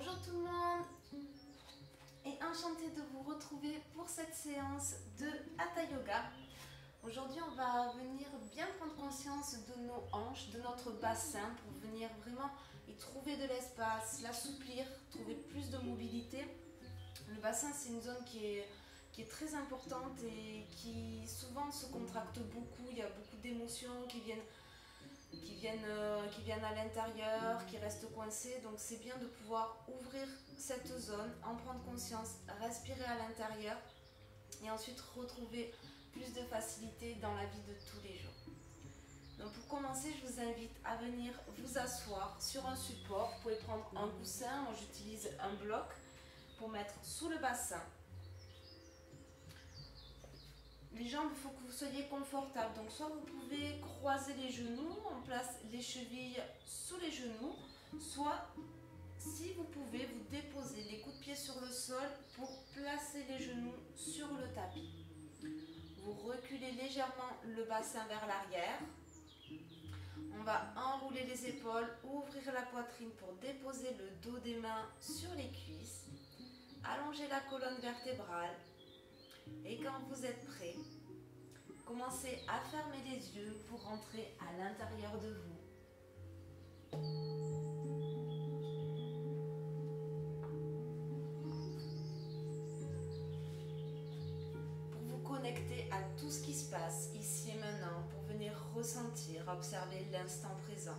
Bonjour tout le monde et enchantée de vous retrouver pour cette séance de Hatha Yoga. Aujourd'hui on va venir bien prendre conscience de nos hanches, de notre bassin pour venir vraiment y trouver de l'espace, l'assouplir, trouver plus de mobilité. Le bassin c'est une zone qui est très importante et qui souvent se contracte beaucoup, il y a beaucoup d'émotions qui viennent à l'intérieur, qui restent coincées. Donc c'est bien de pouvoir ouvrir cette zone, en prendre conscience, respirer à l'intérieur et ensuite retrouver plus de facilité dans la vie de tous les jours. Donc pour commencer, je vous invite à venir vous asseoir sur un support. Vous pouvez prendre un coussin, moi j'utilise un bloc pour mettre sous le bassin. Les jambes, il faut que vous soyez confortable. Donc soit vous pouvez croiser les genoux, on place les chevilles sous les genoux, soit si vous pouvez vous déposer les coups de pied sur le sol pour placer les genoux sur le tapis. Vous reculez légèrement le bassin vers l'arrière. On va enrouler les épaules, ouvrir la poitrine pour déposer le dos des mains sur les cuisses, allonger la colonne vertébrale. Et quand vous êtes prêt, commencez à fermer les yeux pour rentrer à l'intérieur de vous. Pour vous connecter à tout ce qui se passe ici et maintenant, pour venir ressentir, observer l'instant présent.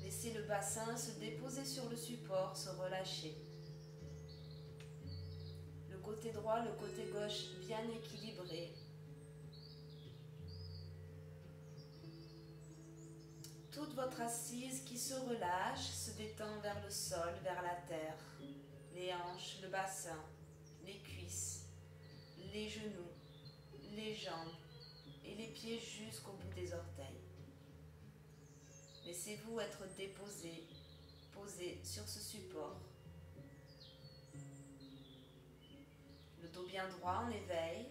Laissez le bassin se déposer sur le support, se relâcher. Le côté droit, le côté gauche bien équilibré. Toute votre assise qui se relâche, se détend vers le sol, vers la terre. Les hanches, le bassin, les cuisses, les genoux, les jambes et les pieds jusqu'au bout des orteils. Laissez-vous être déposé, posé sur ce support. Le dos bien droit en éveil.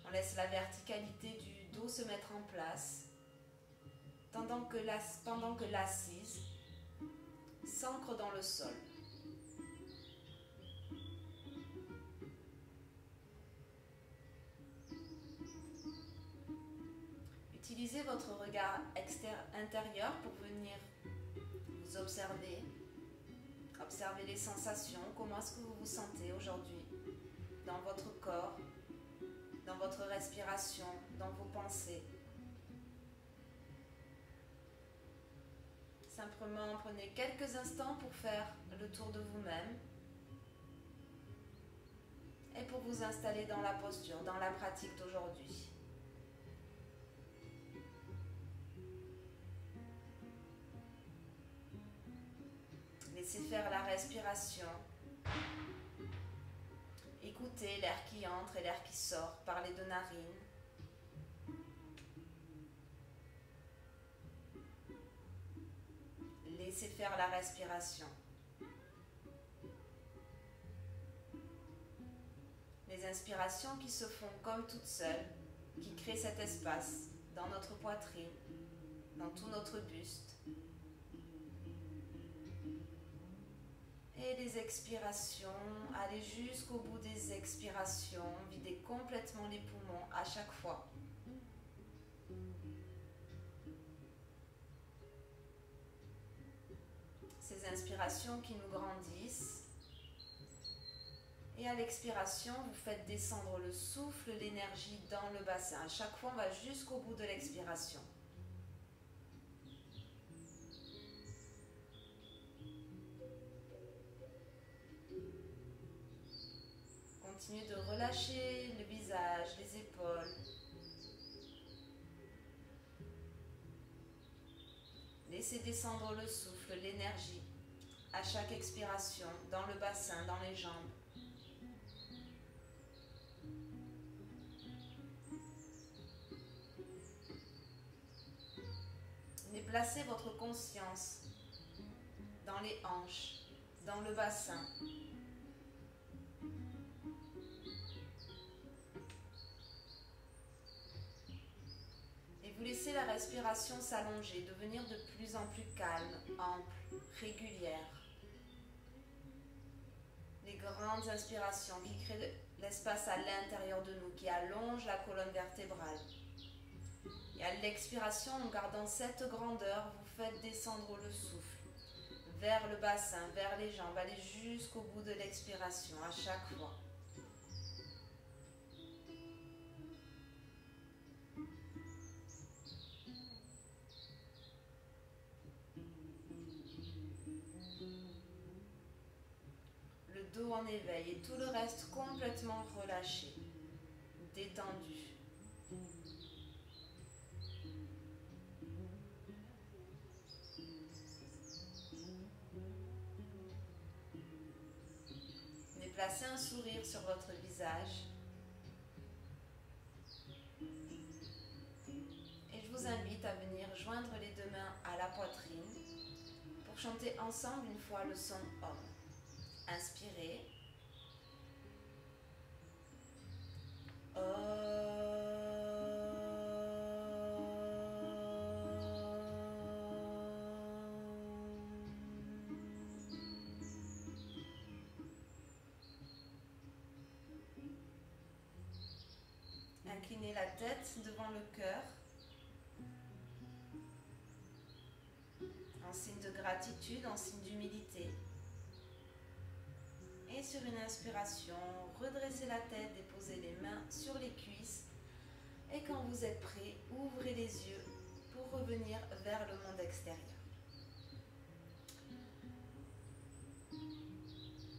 On laisse la verticalité du dos se mettre en place pendant que l'assise s'ancre dans le sol. Utilisez votre regard intérieur pour venir vous observer. Observez les sensations, comment est-ce que vous vous sentez aujourd'hui dans votre corps, dans votre respiration, dans vos pensées. Simplement prenez quelques instants pour faire le tour de vous-même et pour vous installer dans la posture, dans la pratique d'aujourd'hui. Laissez faire la respiration. Écoutez l'air qui entre et l'air qui sort par les deux narines. Laissez faire la respiration. Les inspirations qui se font comme toutes seules, qui créent cet espace dans notre poitrine, dans tout notre buste. Et les expirations, allez jusqu'au bout des expirations, videz complètement les poumons à chaque fois. Ces inspirations qui nous grandissent. Et à l'expiration, vous faites descendre le souffle, l'énergie dans le bassin. À chaque fois, on va jusqu'au bout de l'expiration. Continuez de relâcher le visage, les épaules. Laissez descendre le souffle, l'énergie, à chaque expiration, dans le bassin, dans les jambes. Et placez votre conscience dans les hanches, dans le bassin. laissez la respiration s'allonger, devenir de plus en plus calme, ample, régulière. Les grandes inspirations qui créent l'espace à l'intérieur de nous, qui allongent la colonne vertébrale. Et à l'expiration, en gardant cette grandeur, vous faites descendre le souffle vers le bassin, vers les jambes, allez jusqu'au bout de l'expiration à chaque fois. Le dos en éveil et tout le reste complètement relâché, détendu. Placez un sourire sur votre visage. Et je vous invite à venir joindre les deux mains à la poitrine pour chanter ensemble une fois le son Om. Inspirez. Inclinez la tête devant le cœur, en signe de gratitude, en signe d'humilité. Et sur une inspiration, redressez la tête, déposez les mains sur les cuisses. Et quand vous êtes prêt, ouvrez les yeux pour revenir vers le monde extérieur.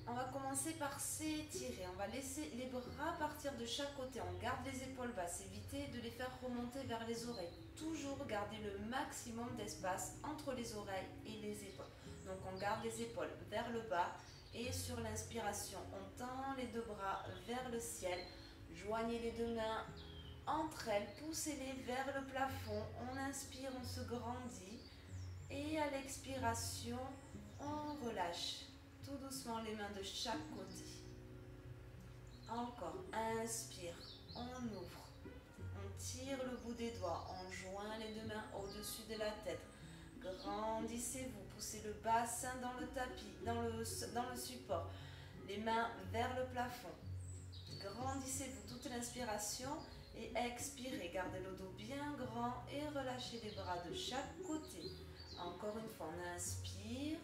On va commencer par s'étirer. On va laisser les bras partir de chaque côté. On garde les épaules basses. Évitez de les faire remonter vers les oreilles. Toujours garder le maximum d'espace entre les oreilles et les épaules. Donc on garde les épaules vers le bas. Et sur l'inspiration, on tend les deux bras vers le ciel. Joignez les deux mains entre elles. Poussez-les vers le plafond. On inspire, on se grandit. Et à l'expiration, on relâche. Tout doucement les mains de chaque côté. Encore, inspire, on ouvre, on tire le bout des doigts, on joint les deux mains au-dessus de la tête. Grandissez-vous, poussez le bassin dans le tapis, dans le support. Les mains vers le plafond. Grandissez-vous toute l'inspiration et expirez. Gardez le dos bien grand et relâchez les bras de chaque côté. Encore une fois, on inspire.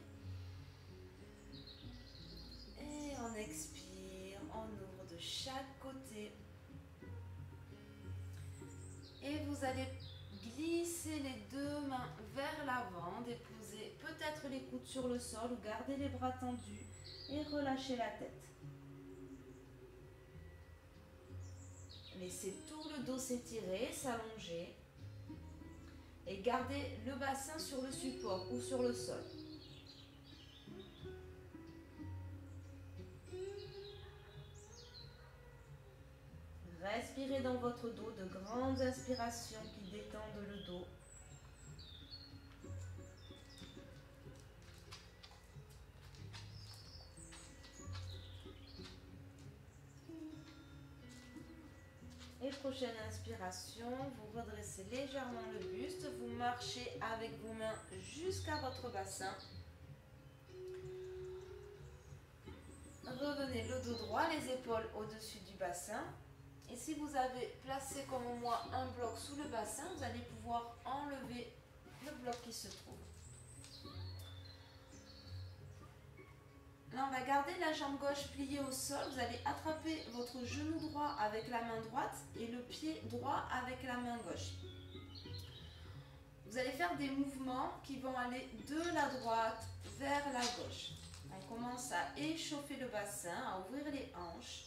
Et on expire, on ouvre de chaque côté. Et vous allez glisser les deux mains vers l'avant, déposer peut-être les coudes sur le sol ou garder les bras tendus et relâcher la tête. Laissez tout le dos s'étirer, s'allonger et gardez le bassin sur le support ou sur le sol. Respirez dans votre dos de grandes inspirations qui détendent le dos. Et prochaine inspiration, vous redressez légèrement le buste, vous marchez avec vos mains jusqu'à votre bassin. Revenez le dos droit, les épaules au-dessus du bassin. Et si vous avez placé comme moi un bloc sous le bassin, vous allez pouvoir enlever le bloc qui se trouve. Là, on va garder la jambe gauche pliée au sol. Vous allez attraper votre genou droit avec la main droite et le pied droit avec la main gauche. Vous allez faire des mouvements qui vont aller de la droite vers la gauche. On commence à échauffer le bassin, à ouvrir les hanches.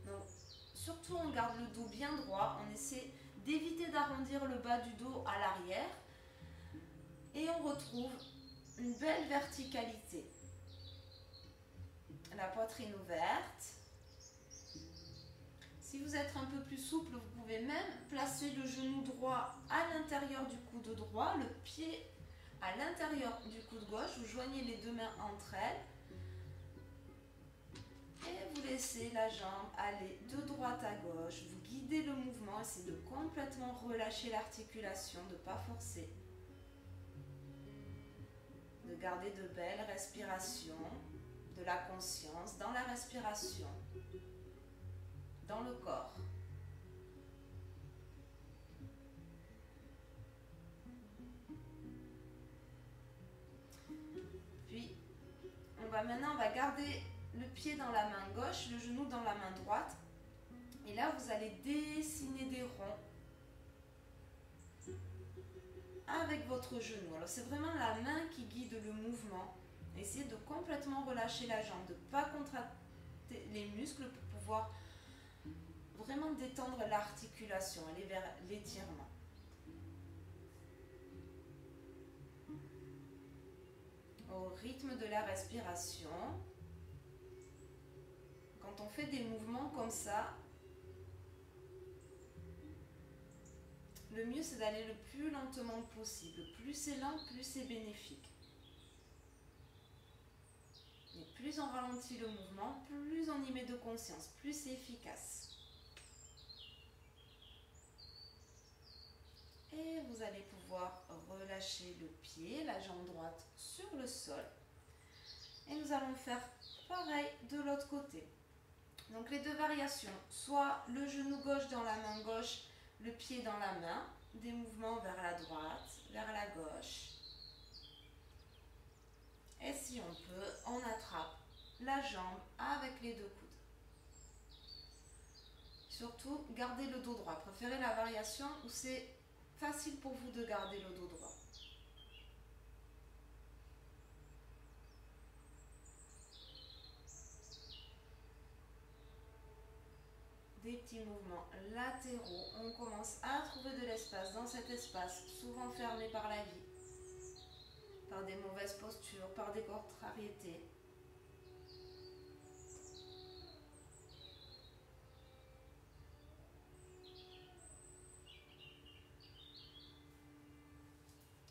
Donc, surtout, on garde le dos bien droit. On essaie d'éviter d'arrondir le bas du dos à l'arrière. Et on retrouve une belle verticalité. La poitrine ouverte. Si vous êtes un peu plus souple, vous pouvez même placer le genou droit à l'intérieur du coude droit, le pied à l'intérieur du coude gauche. Vous joignez les deux mains entre elles. Et vous laissez la jambe aller de droite à gauche. Vous guidez le mouvement, essayez de complètement relâcher l'articulation, de ne pas forcer. De garder de belles respirations, de la conscience dans la respiration, dans le corps. Puis, maintenant, on va garder le pied dans la main gauche, le genou dans la main droite. Et là, vous allez dessiner des ronds avec votre genou. Alors, c'est vraiment la main qui guide le mouvement. Essayez de complètement relâcher la jambe, de ne pas contracter les muscles pour pouvoir vraiment détendre l'articulation, aller vers l'étirement. Au rythme de la respiration, quand on fait des mouvements comme ça, le mieux c'est d'aller le plus lentement possible. Plus c'est lent, plus c'est bénéfique. Et plus on ralentit le mouvement, plus on y met de conscience, plus c'est efficace. Et vous allez pouvoir relâcher le pied, la jambe droite sur le sol. Et nous allons faire pareil de l'autre côté. Donc les deux variations, soit le genou gauche dans la main gauche, le pied dans la main, des mouvements vers la droite, vers la gauche. Et si on peut, on attrape la jambe avec les deux coudes. Surtout, gardez le dos droit. Préférez la variation où c'est facile pour vous de garder le dos droit. Des petits mouvements latéraux. On commence à trouver de l'espace dans cet espace, souvent fermé par la vie, par des mauvaises postures, par des contrariétés.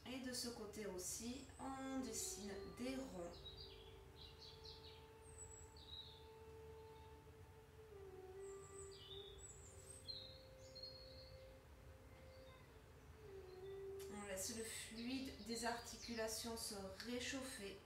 Et de ce côté aussi, on dessine des ronds. On laisse le fluide des articulations se réchauffer.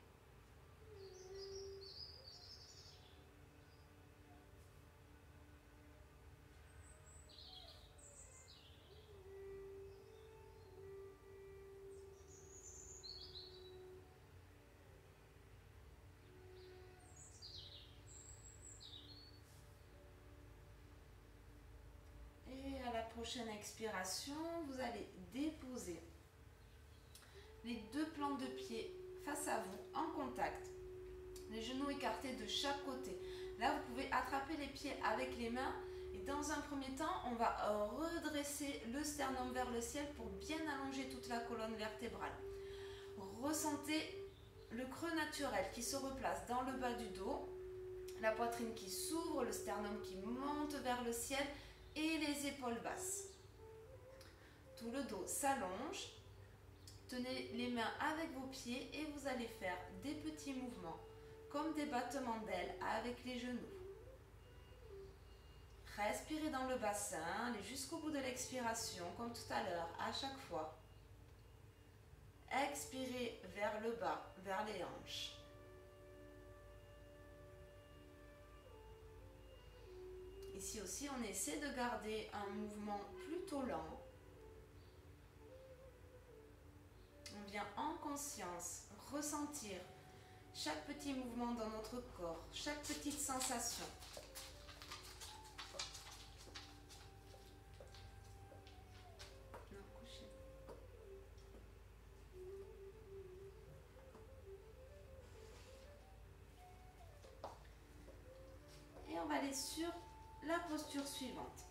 Prochaine expiration, vous allez déposer les deux plantes de pied face à vous en contact, les genoux écartés de chaque côté. Là, vous pouvez attraper les pieds avec les mains et dans un premier temps, on va redresser le sternum vers le ciel pour bien allonger toute la colonne vertébrale. Ressentez le creux naturel qui se replace dans le bas du dos, la poitrine qui s'ouvre, le sternum qui monte vers le ciel et les épaules basses. Tout le dos s'allonge. Tenez les mains avec vos pieds et vous allez faire des petits mouvements comme des battements d'ailes avec les genoux. Respirez dans le bassin, allez jusqu'au bout de l'expiration comme tout à l'heure, à chaque fois. Expirez vers le bas, vers les hanches. Ici aussi, on essaie de garder un mouvement plutôt lent. On vient en conscience ressentir chaque petit mouvement dans notre corps, chaque petite sensation. Et on va aller sur la posture suivante.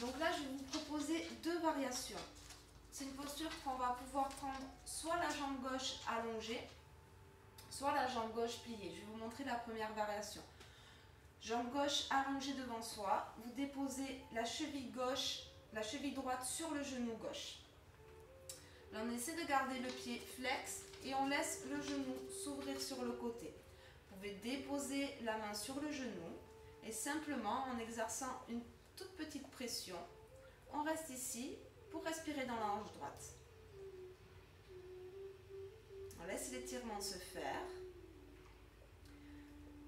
Donc là, je vais vous proposer deux variations. C'est une posture qu'on va pouvoir prendre soit la jambe gauche allongée, soit la jambe gauche pliée. Je vais vous montrer la première variation. Jambe gauche allongée devant soi, vous déposez la cheville gauche, la cheville droite sur le genou gauche. Là, on essaie de garder le pied flex et on laisse le genou s'ouvrir sur le côté. Vous pouvez déposer la main sur le genou et simplement en exerçant une toute petite pression, on reste ici pour respirer dans la hanche droite. On laisse l'étirement se faire.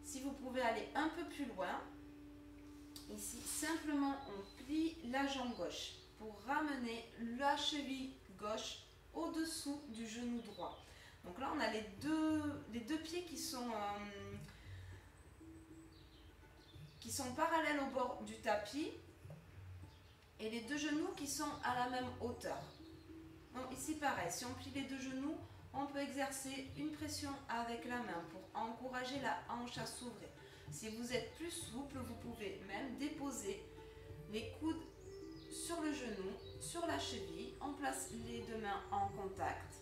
Si vous pouvez aller un peu plus loin, ici simplement on plie la jambe gauche pour ramener la cheville gauche au-dessous du genou droit. Donc là on a les deux pieds qui sont parallèles au bord du tapis et les deux genoux qui sont à la même hauteur. Donc ici pareil, si on plie les deux genoux, on peut exercer une pression avec la main pour encourager la hanche à s'ouvrir. Si vous êtes plus souple, vous pouvez même déposer les coudes sur le genou, sur la cheville. On place les deux mains en contact.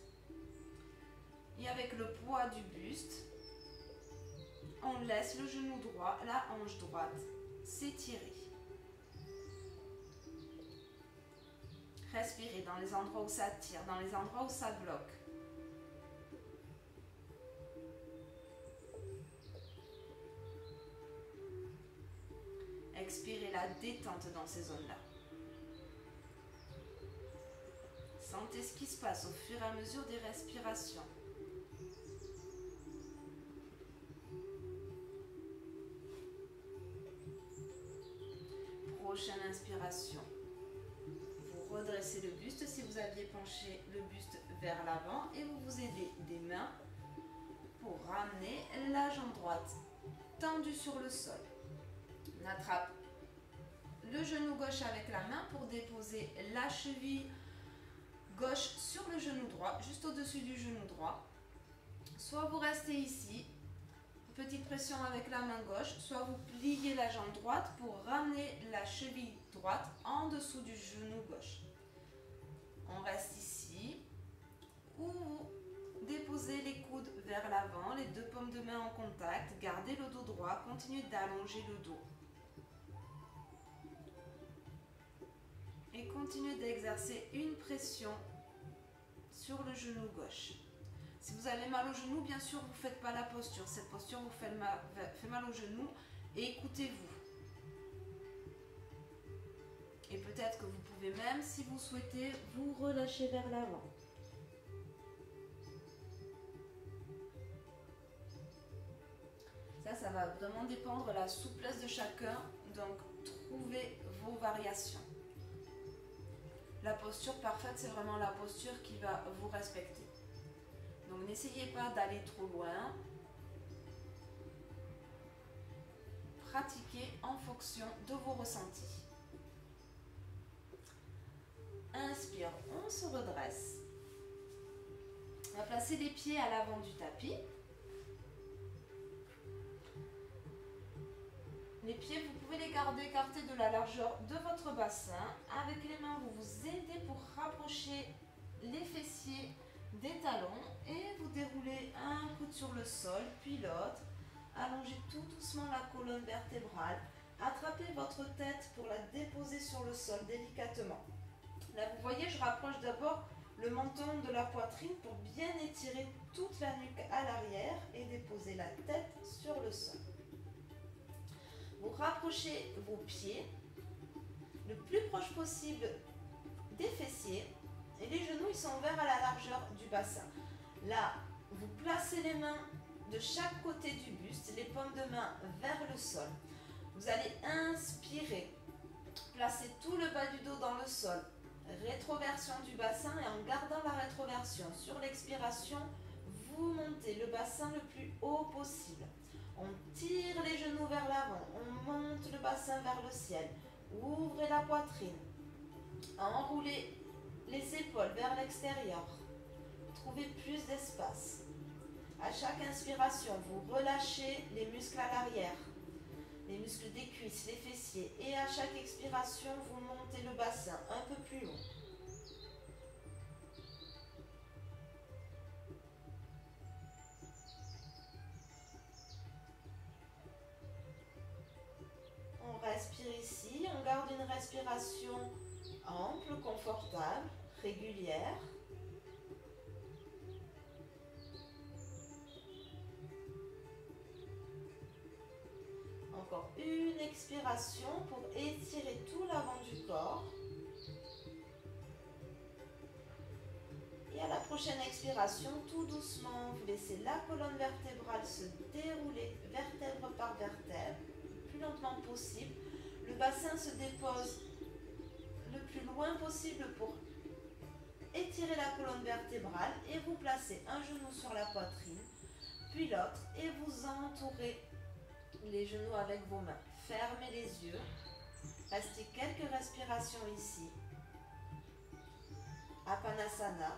Et avec le poids du buste, on laisse le genou droit, la hanche droite s'étirer. Respirez dans les endroits où ça tire, dans les endroits où ça bloque. Expirez la détente dans ces zones-là. Sentez ce qui se passe au fur et à mesure des respirations. Prochaine inspiration. Vous redressez le buste si vous aviez penché le buste vers l'avant et vous vous aidez des mains pour ramener la jambe droite tendue sur le sol. On attrape le genou gauche avec la main pour déposer la cheville gauche sur le genou droit, juste au-dessus du genou droit. Soit vous restez ici, petite pression avec la main gauche, soit vous pliez la jambe droite pour ramener la cheville droite en dessous du genou gauche. On reste ici, ou vous déposez les coudes vers l'avant, les deux paumes de main en contact, gardez le dos droit, continuez d'allonger le dos. Et continuez d'exercer une pression sur le genou gauche. Si vous avez mal au genou, bien sûr, vous ne faites pas la posture. Cette posture vous fait mal au genou et écoutez-vous. Et peut-être que vous pouvez même, si vous souhaitez, vous relâcher vers l'avant. Ça va vraiment dépendre de la souplesse de chacun. Donc, trouvez vos variations. La posture parfaite, c'est vraiment la posture qui va vous respecter. Donc n'essayez pas d'aller trop loin. Pratiquez en fonction de vos ressentis. Inspire, on se redresse. On va placer les pieds à l'avant du tapis. Les pieds, vous pouvez les garder écartés de la largeur de votre bassin. Avec les mains, vous vous aidez pour rapprocher les fessiers des talons et vous déroulez un coude sur le sol, puis l'autre. Allongez tout doucement la colonne vertébrale. Attrapez votre tête pour la déposer sur le sol délicatement. Là, vous voyez, je rapproche d'abord le menton de la poitrine pour bien étirer toute la nuque à l'arrière et déposer la tête sur le sol. Vous rapprochez vos pieds le plus proche possible des fessiers et les genoux ils sont ouverts à la largeur du bassin. Là, vous placez les mains de chaque côté du buste, les paumes de main vers le sol. Vous allez inspirer, placer tout le bas du dos dans le sol, rétroversion du bassin et en gardant la rétroversion sur l'expiration, vous montez le bassin le plus haut possible. On tire les genoux vers l'avant, on monte le bassin vers le ciel, ouvrez la poitrine, enroulez les épaules vers l'extérieur, trouvez plus d'espace. À chaque inspiration, vous relâchez les muscles à l'arrière, les muscles des cuisses, les fessiers, et à chaque expiration, vous montez le bassin un peu plus haut. Respire ici, on garde une respiration ample, confortable, régulière. encore une expiration pour étirer tout l'avant du corps. Et à la prochaine expiration, tout doucement, vous laissez la colonne vertébrale se dérouler vertèbre par vertèbre, le plus lentement possible. Le bassin se dépose le plus loin possible pour étirer la colonne vertébrale et vous placez un genou sur la poitrine, puis l'autre, et vous entourez les genoux avec vos mains. Fermez les yeux. Restez quelques respirations ici. Apanasana.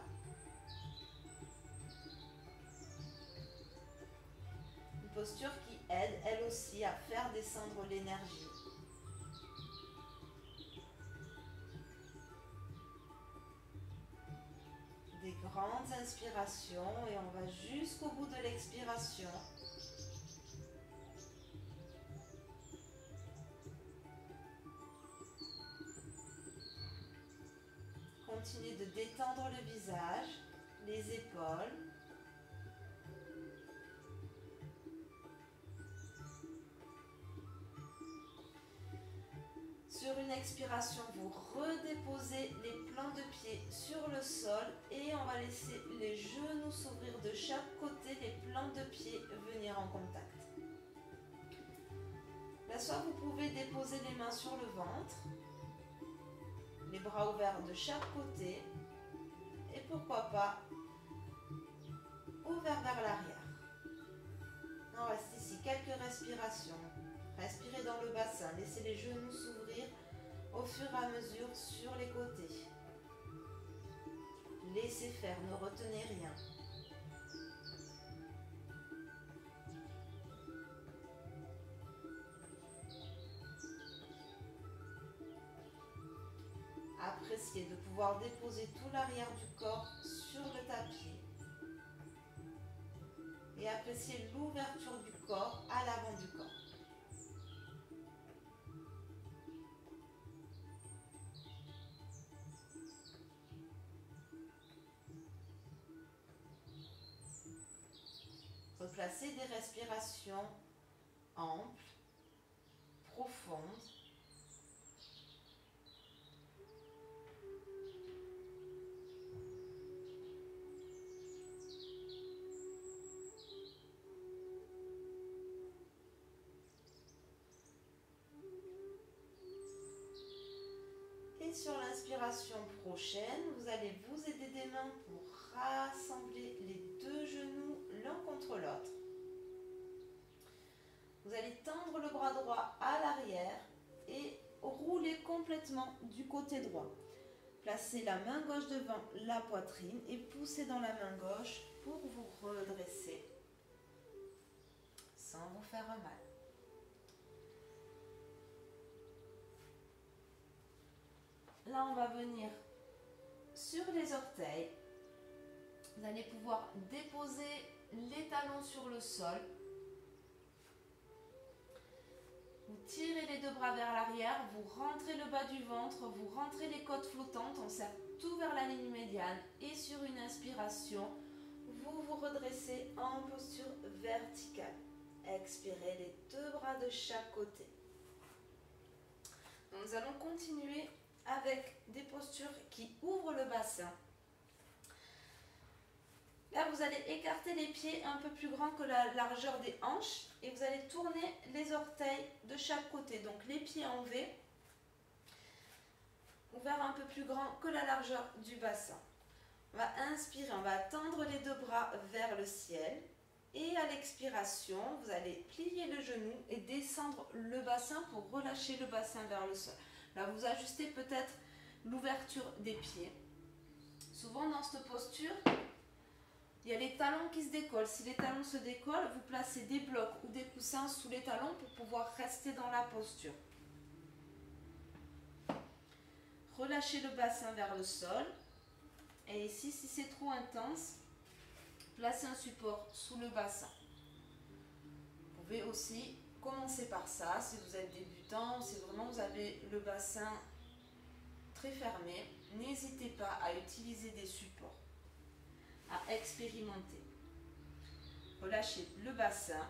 Une posture qui aide, elle aussi, à faire descendre l'énergie. Des grandes inspirations et on va jusqu'au bout de l'expiration. Continuez de détendre le visage, les épaules. Sur une expiration, vous redéposez les plants de pied sur le sol et on va laisser les genoux s'ouvrir de chaque côté, les plants de pied venir en contact. Là, soit vous pouvez déposer les mains sur le ventre, les bras ouverts de chaque côté et pourquoi pas ouverts vers l'arrière. On reste ici quelques respirations. Respirez dans le bassin, laissez les genoux s'ouvrir au fur et à mesure sur les côtés. Laissez faire, ne retenez rien. Appréciez de pouvoir déposer tout l'arrière du corps sur le tapis. Et appréciez l'ouverture du corps à l'avant du corps. Replacez des respirations amples, profondes. Et sur l'inspiration prochaine, vous allez vous aider des mains pour rassembler les deux genoux l'un contre l'autre. Vous allez tendre le bras droit à l'arrière et rouler complètement du côté droit. Placez la main gauche devant la poitrine et poussez dans la main gauche pour vous redresser sans vous faire mal. Là, on va venir sur les orteils. Vous allez pouvoir déposer les talons sur le sol. Vous tirez les deux bras vers l'arrière, vous rentrez le bas du ventre, vous rentrez les côtes flottantes, on serre tout vers la ligne médiane et sur une inspiration, vous vous redressez en posture verticale. Expirez les deux bras de chaque côté. Donc, nous allons continuer avec des postures qui ouvrent le bassin. Là, vous allez écarter les pieds un peu plus grands que la largeur des hanches et vous allez tourner les orteils de chaque côté. Donc, les pieds en V, ouverts un peu plus grand que la largeur du bassin. On va inspirer, on va tendre les deux bras vers le ciel. Et à l'expiration, vous allez plier le genou et descendre le bassin pour relâcher le bassin vers le sol. Là, vous ajustez peut-être l'ouverture des pieds. Souvent, dans cette posture, il y a les talons qui se décollent. Si les talons se décollent, vous placez des blocs ou des coussins sous les talons pour pouvoir rester dans la posture. Relâchez le bassin vers le sol. Et ici, si c'est trop intense, placez un support sous le bassin. Vous pouvez aussi commencer par ça, si vous êtes débutant, si vraiment vous avez le bassin très fermé, n'hésitez pas à utiliser des supports, à expérimenter. Relâchez le bassin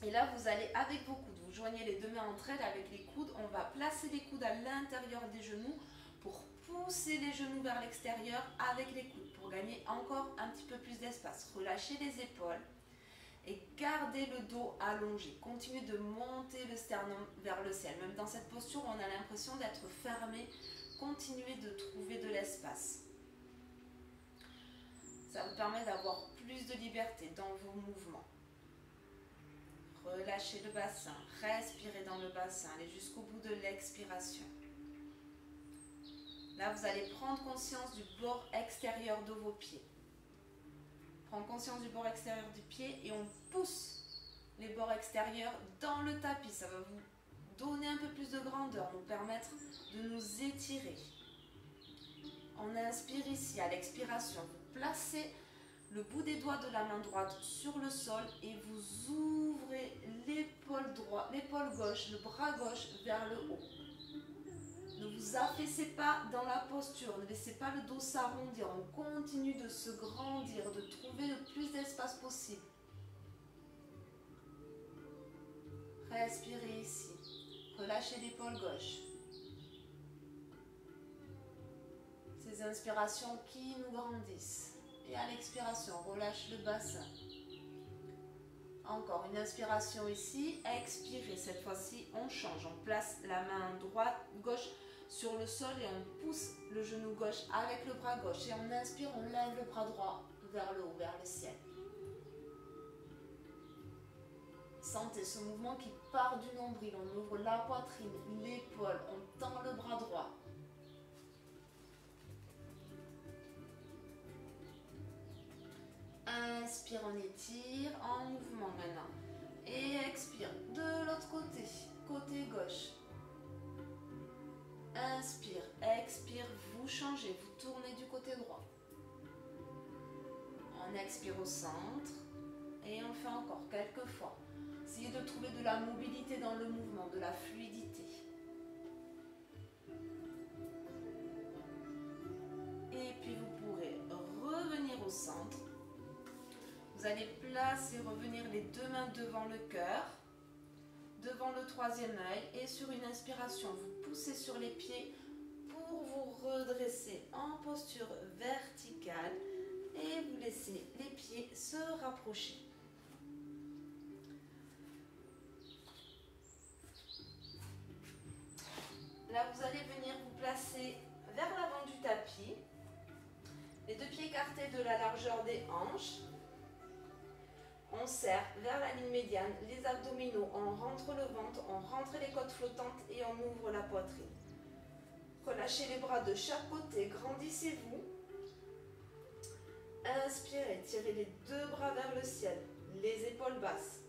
et là vous allez avec vos coudes, vous joignez les deux mains entre elles avec les coudes. On va placer les coudes à l'intérieur des genoux pour pousser les genoux vers l'extérieur avec les coudes pour gagner encore un petit peu plus d'espace. Relâchez les épaules et gardez le dos allongé. Continuez de monter le sternum vers le ciel. Même dans cette posture, on a l'impression d'être fermé. Continuez de trouver de l'espace. Ça vous permet d'avoir plus de liberté dans vos mouvements. Relâchez le bassin, respirez dans le bassin, allez jusqu'au bout de l'expiration. Là, vous allez prendre conscience du bord extérieur de vos pieds. Prendre conscience du bord extérieur du pied et on pousse les bords extérieurs dans le tapis. Ça va vous donner un peu plus de grandeur, nous permettre de nous étirer. On inspire ici, à l'expiration, vous placez le bout des doigts de la main droite sur le sol et vous ouvrez l'épaule droite, l'épaule gauche, le bras gauche vers le haut. Ne vous affaissez pas dans la posture, ne laissez pas le dos s'arrondir, on continue de se grandir, de trouver le plus d'espace possible. Respirez ici, relâchez l'épaule gauche. Ces inspirations qui nous grandissent. Et à l'expiration, relâche le bassin. Encore une inspiration ici, expirez. Cette fois-ci, on change. On place la main droite, gauche sur le sol et on pousse le genou gauche avec le bras gauche. Et on inspire, on lève le bras droit vers le haut, vers le ciel. Sentez ce mouvement qui part du nombril. On ouvre la poitrine, l'épaule, on tend le bras droit. Inspire, on étire, en mouvement maintenant. Et expire, de l'autre côté, côté gauche. Inspire, expire, vous changez, vous tournez du côté droit. On expire au centre et on fait encore quelques fois. Essayez de trouver de la mobilité dans le mouvement, de la fluidité. Et puis vous pourrez revenir au centre. Vous allez placer, revenir les deux mains devant le cœur, devant le troisième œil et sur une inspiration, vous poussez sur les pieds pour vous redresser en posture verticale et vous laissez les pieds se rapprocher. Là, vous allez venir vous placer vers l'avant du tapis, les deux pieds écartés de la largeur des hanches. On serre vers la ligne médiane les abdominaux, on rentre le ventre, on rentre les côtes flottantes et on ouvre la poitrine. Relâchez les bras de chaque côté, grandissez-vous. Inspirez, tirez les deux bras vers le ciel, les épaules basses.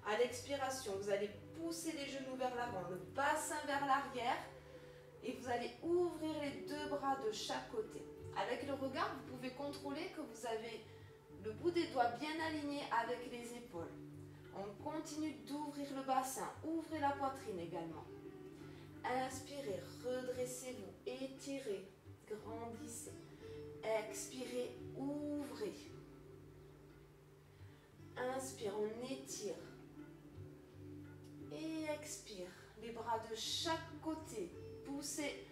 À l'expiration, vous allez pousser les genoux vers l'avant, le bassin vers l'arrière et vous allez ouvrir les deux bras de chaque côté. Avec le regard, vous pouvez contrôler que vous avez le bout des doigts bien aligné avec les épaules. On continue d'ouvrir le bassin, ouvrez la poitrine également. Inspirez, redressez-vous, étirez, grandissez. Expirez, ouvrez. Inspire, on étire. Et expire, les bras de chaque côté. Poussez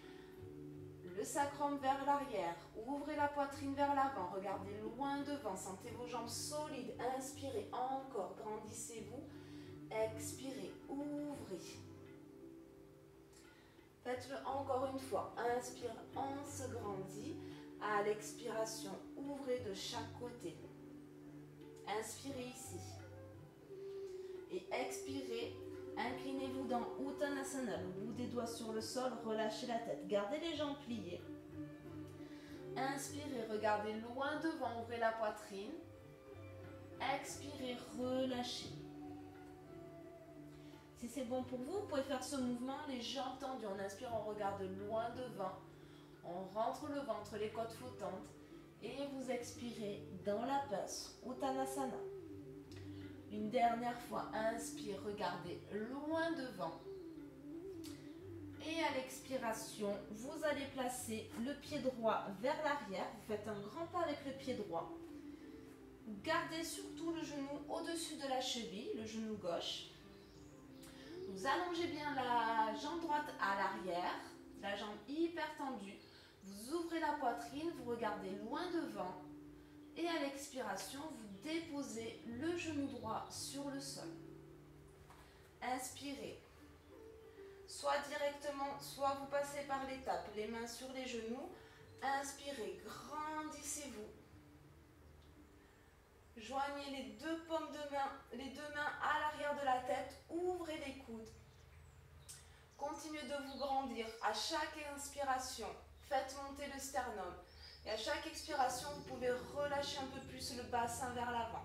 le sacrum vers l'arrière, ouvrez la poitrine vers l'avant, regardez loin devant, sentez vos jambes solides, inspirez encore, grandissez-vous, expirez, ouvrez. Faites-le encore une fois, inspire, on se grandit, à l'expiration, ouvrez de chaque côté, inspirez ici, et expirez. Inclinez-vous dans Uttanasana, le bout des doigts sur le sol, relâchez la tête. Gardez les jambes pliées. Inspirez, regardez loin devant, ouvrez la poitrine. Expirez, relâchez. Si c'est bon pour vous, vous pouvez faire ce mouvement, les jambes tendues. On inspire, on regarde loin devant. On rentre le ventre, les côtes flottantes. Et vous expirez dans la pince, Uttanasana. Une dernière fois, inspire, regardez loin devant. Et à l'expiration, vous allez placer le pied droit vers l'arrière. Vous faites un grand pas avec le pied droit. Gardez surtout le genou au-dessus de la cheville, le genou gauche. Vous allongez bien la jambe droite à l'arrière, la jambe hyper tendue. Vous ouvrez la poitrine, vous regardez loin devant. Et à l'expiration, vous déposez le genou droit sur le sol. Inspirez. Soit directement, soit vous passez par l'étape, les mains sur les genoux. Inspirez, grandissez-vous. Joignez les deux paumes de main, les deux mains à l'arrière de la tête. Ouvrez les coudes. Continuez de vous grandir. À chaque inspiration, faites monter le sternum. Et à chaque expiration, vous pouvez relâcher un peu plus le bassin vers l'avant.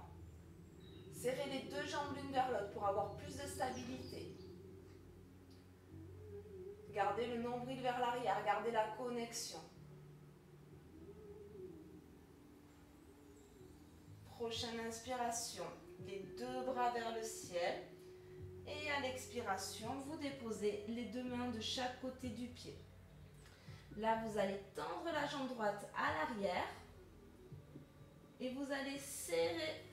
Serrez les deux jambes l'une vers l'autre pour avoir plus de stabilité. Gardez le nombril vers l'arrière, gardez la connexion. Prochaine inspiration, les deux bras vers le ciel. Et à l'expiration, vous déposez les deux mains de chaque côté du pied. Là, vous allez tendre la jambe droite à l'arrière. Et vous allez serrer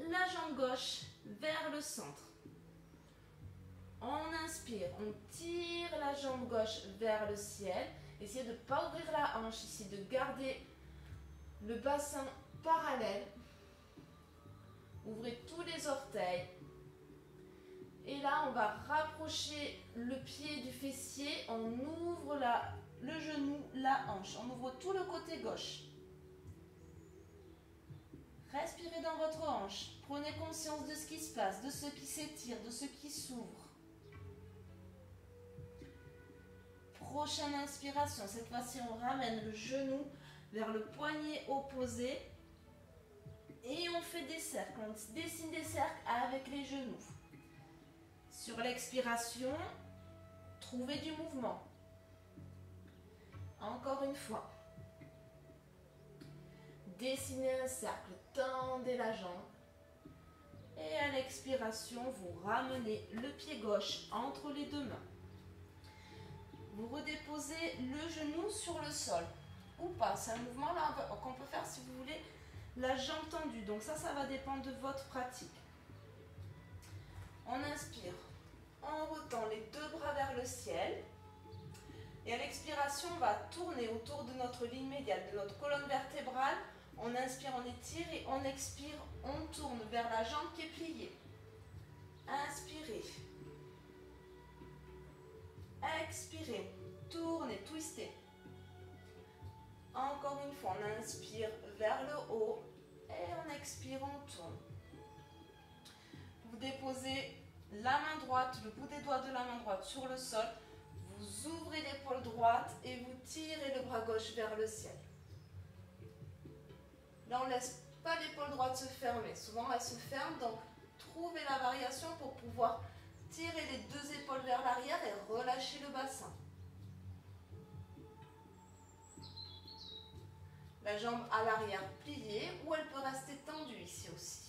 la jambe gauche vers le centre. On inspire, on tire la jambe gauche vers le ciel. Essayez de ne pas ouvrir la hanche ici, de garder le bassin parallèle. Ouvrez tous les orteils. Et là, on va rapprocher le pied du fessier. On ouvre le genou, la hanche. On ouvre tout le côté gauche. Respirez dans votre hanche. Prenez conscience de ce qui se passe, de ce qui s'étire, de ce qui s'ouvre. Prochaine inspiration. Cette fois-ci, on ramène le genou vers le poignet opposé. Et on fait des cercles. On dessine des cercles avec les genoux. Sur l'expiration, trouvez du mouvement. Encore une fois. Dessinez un cercle, tendez la jambe. Et à l'expiration, vous ramenez le pied gauche entre les deux mains. Vous redéposez le genou sur le sol. Ou pas, c'est un mouvement là qu'on peut faire si vous voulez. La jambe tendue, donc ça va dépendre de votre pratique. On inspire, on retend les deux bras vers le ciel. Et à l'expiration, on va tourner autour de notre ligne médiane, de notre colonne vertébrale. On inspire, on étire et on expire, on tourne vers la jambe qui est pliée. Inspirez. Expirez, tournez, twistez. Encore une fois, on inspire vers le haut et on expire, on tourne. Vous déposez la main droite, le bout des doigts de la main droite sur le sol. Vous ouvrez l'épaule droite et vous tirez le bras gauche vers le ciel. Là, on ne laisse pas l'épaule droite se fermer. Souvent, elle se ferme, donc trouvez la variation pour pouvoir tirer les deux épaules vers l'arrière et relâcher le bassin. La jambe à l'arrière pliée ou elle peut rester tendue ici aussi.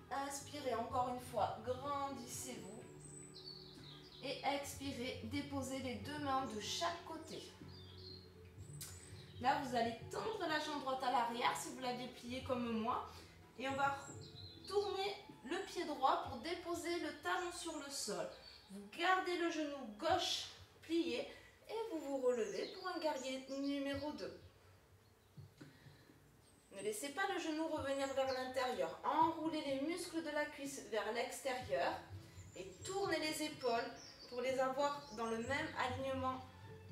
Inspirez encore une fois, grandissez-vous. Et expirez, déposez les deux mains de chaque côté. Là, vous allez tendre la jambe droite à l'arrière si vous l'aviez pliée comme moi. Et on va tourner le pied droit pour déposer le talon sur le sol. Vous gardez le genou gauche plié et vous vous relevez pour un guerrier numéro 2. Ne laissez pas le genou revenir vers l'intérieur. Enroulez les muscles de la cuisse vers l'extérieur et tournez les épaules pour les avoir dans le même alignement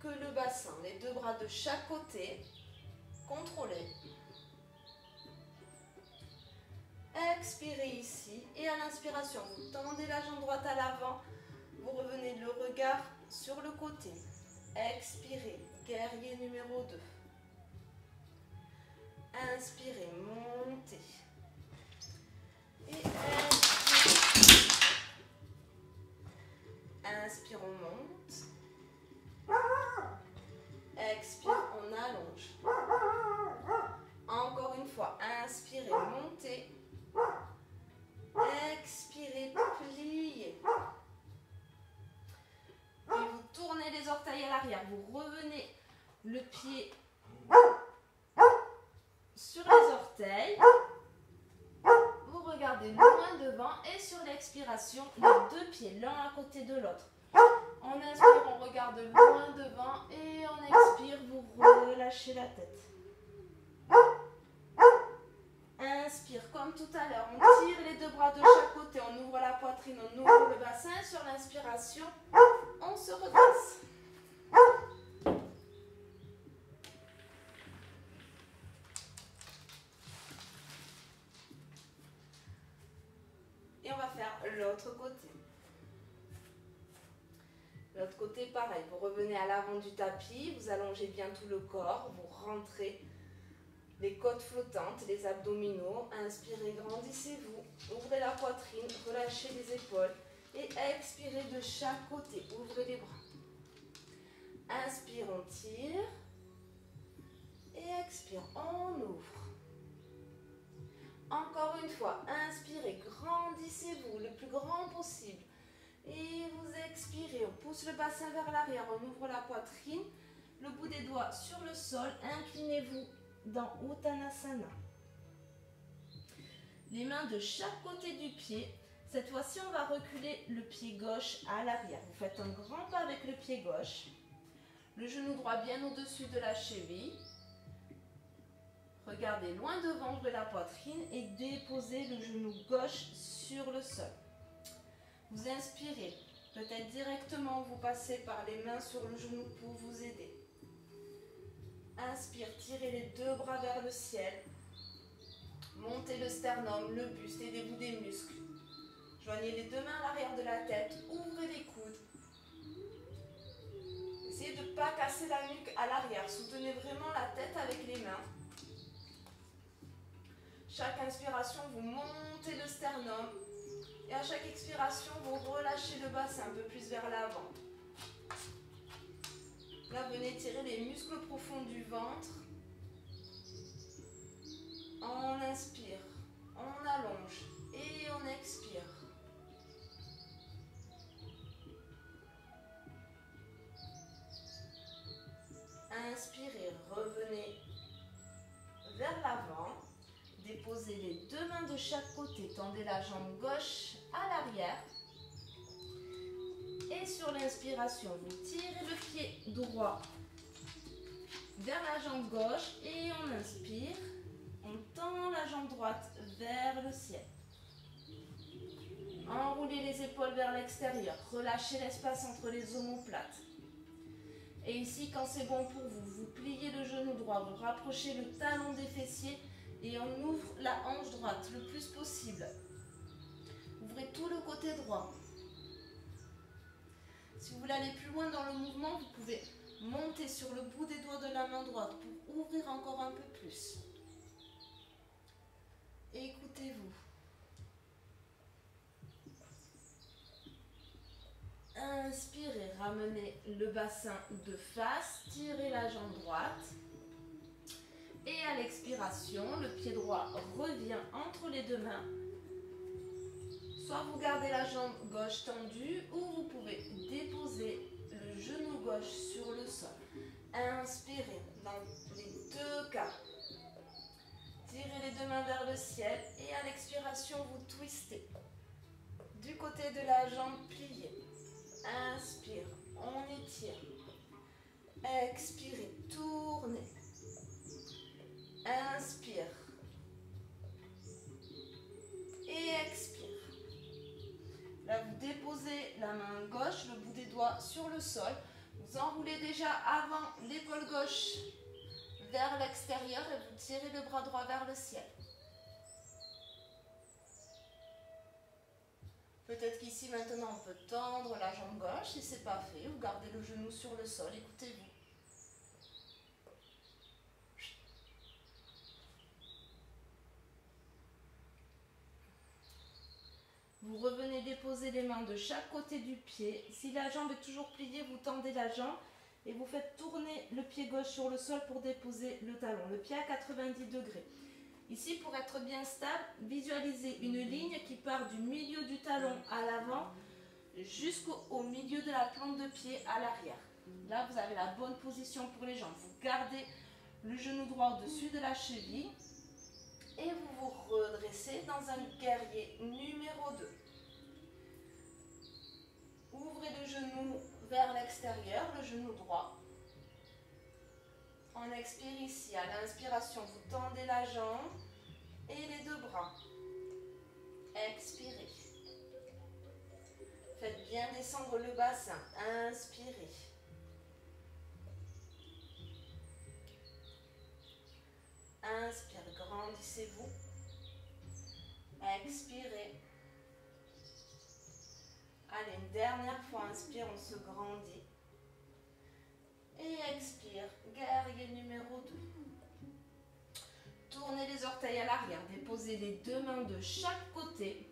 que le bassin. Les deux bras de chaque côté. Contrôlez. Expirez ici et à l'inspiration, vous tendez la jambe droite à l'avant. Vous revenez le regard sur le côté. Expirez, guerrier numéro 2. Inspirez, montez. Et expirez. Inspire, on monte. Expire, on allonge. Encore une fois, inspirez, montez. Expirez, pliez. Et vous tournez les orteils à l'arrière. Vous revenez le pied sur les orteils. Vous regardez loin devant. devant et sur l'expiration, les deux pieds l'un à côté de l'autre. On inspire, on regarde loin devant et on expire, vous relâchez la tête. Inspire comme tout à l'heure, on tire les deux bras de chaque côté, on ouvre la poitrine, on ouvre le bassin. Sur l'inspiration, on se redresse. Et on va faire l'autre côté. L'autre côté, pareil, vous revenez à l'avant du tapis, vous allongez bien tout le corps, vous rentrez les côtes flottantes, les abdominaux. Inspirez, grandissez-vous, ouvrez la poitrine, relâchez les épaules et expirez de chaque côté, ouvrez les bras. Inspire, on tire et expire, on ouvre. Encore une fois, inspirez, grandissez-vous le plus grand possible. Et vous expirez, on pousse le bassin vers l'arrière, on ouvre la poitrine, le bout des doigts sur le sol, inclinez-vous dans Uttanasana. Les mains de chaque côté du pied. Cette fois-ci, on va reculer le pied gauche à l'arrière. Vous faites un grand pas avec le pied gauche. Le genou droit bien au-dessus de la cheville. Regardez loin devant, ouvrez la poitrine et déposez le genou gauche sur le sol. Vous inspirez. Peut-être directement, vous passez par les mains sur le genou pour vous aider. Inspire, tirez les deux bras vers le ciel. Montez le sternum, le buste, aidez-vous des muscles. Joignez les deux mains à l'arrière de la tête, ouvrez les coudes. Essayez de ne pas casser la nuque à l'arrière. Soutenez vraiment la tête avec les mains. Chaque inspiration, vous montez le sternum. Et à chaque expiration, vous relâchez le bassin un peu plus vers l'avant. Là, venez tirer les muscles profonds du ventre. On inspire, on allonge et on expire. Inspirez, revenez vers l'avant. Déposez les deux mains de chaque côté. Tendez la jambe gauche à l'arrière. Et sur l'inspiration, vous tirez le pied droit vers la jambe gauche et on inspire. On tend la jambe droite vers le ciel. Enroulez les épaules vers l'extérieur. Relâchez l'espace entre les omoplates. Et ici, quand c'est bon pour vous, vous pliez le genou droit, vous rapprochez le talon des fessiers et on ouvre la hanche droite le plus possible. Ouvrez tout le côté droit. Si vous voulez aller plus loin dans le mouvement, vous pouvez monter sur le bout des doigts de la main droite pour ouvrir encore un peu plus. Écoutez-vous. Inspirez, ramenez le bassin de face, tirez la jambe droite. Et à l'expiration, le pied droit revient entre les deux mains. Soit vous gardez la jambe gauche tendue ou vous pouvez déposer le genou gauche sur le sol. Inspirez dans les deux cas. Tirez les deux mains vers le ciel et à l'expiration, vous twistez. Du côté de la jambe pliée. Inspire, on étire. Expirez, tournez. Inspire. Et expire. Là, vous déposez la main gauche, le bout des doigts sur le sol. Vous enroulez déjà avant l'épaule gauche vers l'extérieur et vous tirez le bras droit vers le ciel. Peut-être qu'ici, maintenant, on peut tendre la jambe gauche. Si ce n'est pas fait, vous gardez le genou sur le sol. Écoutez-vous. Vous revenez déposer les mains de chaque côté du pied. Si la jambe est toujours pliée, vous tendez la jambe et vous faites tourner le pied gauche sur le sol pour déposer le talon. Le pied à 90 degrés. Ici, pour être bien stable, visualisez une ligne qui part du milieu du talon à l'avant jusqu'au milieu de la plante de pied à l'arrière. Là, vous avez la bonne position pour les jambes. Vous gardez le genou droit au-dessus de la cheville et vous vous redressez dans un guerrier numéro 2. Ouvrez le genou vers l'extérieur, le genou droit. On expire ici. À l'inspiration, vous tendez la jambe et les deux bras. Expirez. Faites bien descendre le bassin. Inspirez. Inspire, grandissez-vous. Expirez. Allez, une dernière fois, inspire, on se grandit. Et expire, guerrier numéro 2. Tournez les orteils à l'arrière, déposez les deux mains de chaque côté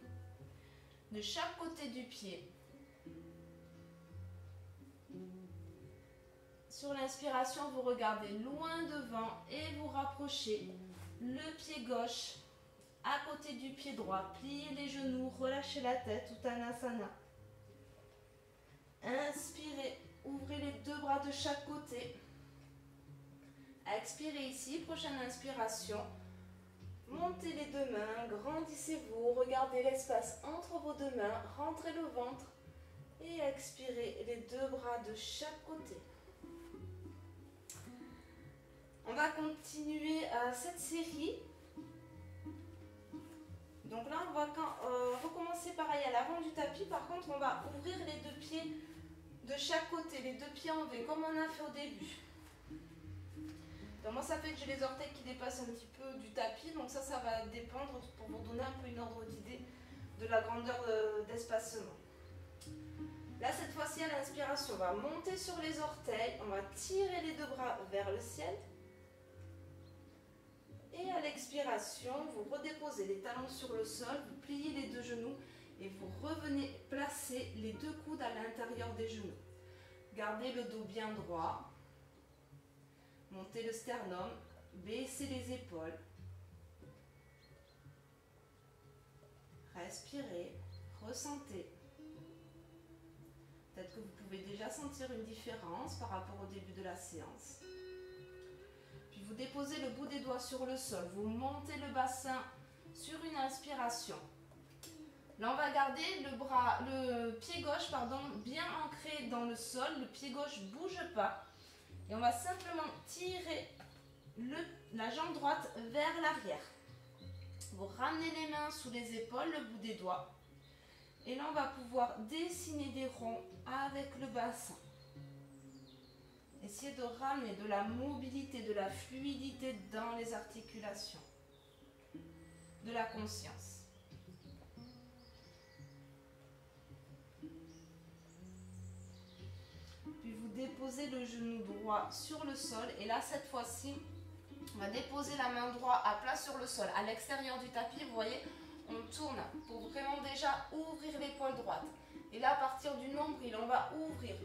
du pied. Sur l'inspiration, vous regardez loin devant et vous rapprochez le pied gauche à côté du pied droit. Pliez les genoux, relâchez la tête, Uttanasana. Inspirez, ouvrez les deux bras de chaque côté. Expirez ici, prochaine inspiration. Montez les deux mains, grandissez-vous, regardez l'espace entre vos deux mains, rentrez le ventre et expirez les deux bras de chaque côté. On va continuer cette série. Donc là, on va recommencer pareil à l'avant du tapis. Par contre, on va ouvrir les deux pieds de chaque côté, les deux pieds en V, comme on a fait au début. Donc moi, ça fait que j'ai les orteils qui dépassent un petit peu du tapis. Donc ça va dépendre pour vous donner un peu une ordre d'idée de la grandeur d'espacement. Là, cette fois-ci, à l'inspiration, on va monter sur les orteils. On va tirer les deux bras vers le ciel. Et à l'expiration, vous redéposez les talons sur le sol, vous pliez les deux genoux et vous revenez placer les deux coudes à l'intérieur des genoux. Gardez le dos bien droit. Montez le sternum, baissez les épaules. Respirez, ressentez. Peut-être que vous pouvez déjà sentir une différence par rapport au début de la séance. Puis vous déposez le bout des doigts sur le sol, vous montez le bassin sur une inspiration. Là, on va garder le pied gauche bien ancré dans le sol, le pied gauche ne bouge pas. Et on va simplement tirer la jambe droite vers l'arrière. Vous ramenez les mains sous les épaules, le bout des doigts. Et là, on va pouvoir dessiner des ronds avec le bassin. Essayez de ramener de la mobilité, de la fluidité dans les articulations. De la conscience. Puis vous déposez le genou droit sur le sol. Et là, cette fois-ci, on va déposer la main droite à plat sur le sol. À l'extérieur du tapis, vous voyez, on tourne pour vraiment déjà ouvrir l'épaule droite. Et là, à partir du nombril, on va ouvrir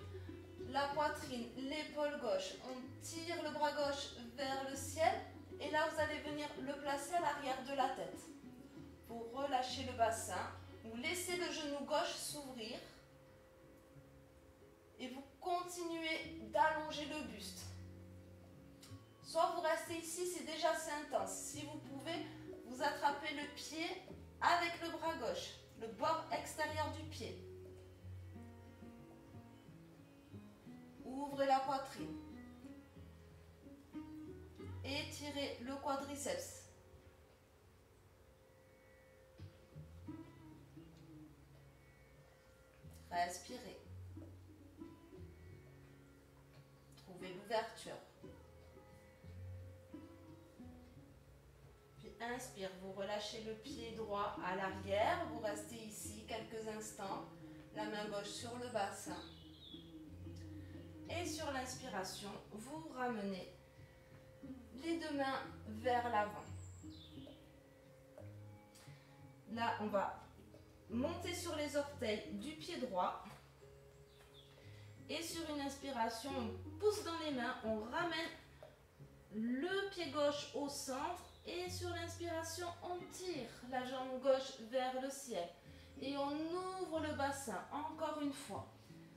la poitrine, l'épaule gauche. On tire le bras gauche vers le ciel. Et là, vous allez venir le placer à l'arrière de la tête. Vous relâchez le bassin. Vous laissez le genou gauche s'ouvrir. Et vous continuez d'allonger le buste. Soit vous restez ici, c'est déjà assez intense. Si vous pouvez, vous attrapez le pied avec le bras gauche, le bord extérieur du pied. Ouvrez la poitrine. Étirez le quadriceps. Respirez. Trouvez l'ouverture. Puis inspire, vous relâchez le pied droit à l'arrière. Vous restez ici quelques instants. La main gauche sur le bassin. Et sur l'inspiration, vous ramenez les deux mains vers l'avant. Là, on va monter sur les orteils du pied droit. Et sur une inspiration, on pousse dans les mains, on ramène le pied gauche au centre. Et sur l'inspiration, on tire la jambe gauche vers le ciel. Et on ouvre le bassin, encore une fois.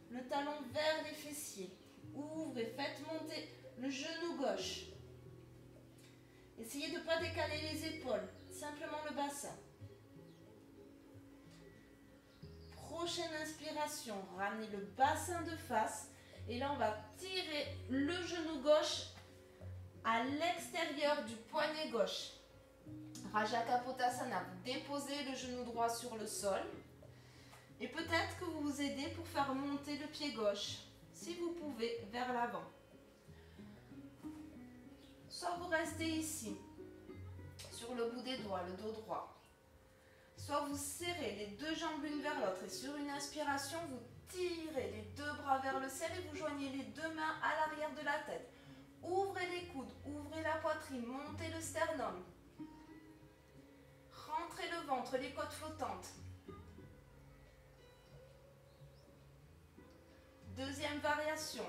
Le talon vers les fessiers. Ouvrez, faites monter le genou gauche. Essayez de ne pas décaler les épaules. simplement le bassin. Prochaine inspiration, ramenez le bassin de face. Et là, on va tirer le genou gauche à l'extérieur du poignet gauche. Rajakapotasana, vous déposez le genou droit sur le sol. Et peut-être que vous vous aidez pour faire monter le pied gauche, si vous pouvez, vers l'avant. Soit vous restez ici, sur le bout des doigts, le dos droit. Soit vous serrez les deux jambes l'une vers l'autre et sur une inspiration, vous tirez les deux bras vers le ciel et vous joignez les deux mains à l'arrière de la tête. Ouvrez les coudes, ouvrez la poitrine, montez le sternum. Rentrez le ventre, les côtes flottantes. Deuxième variation.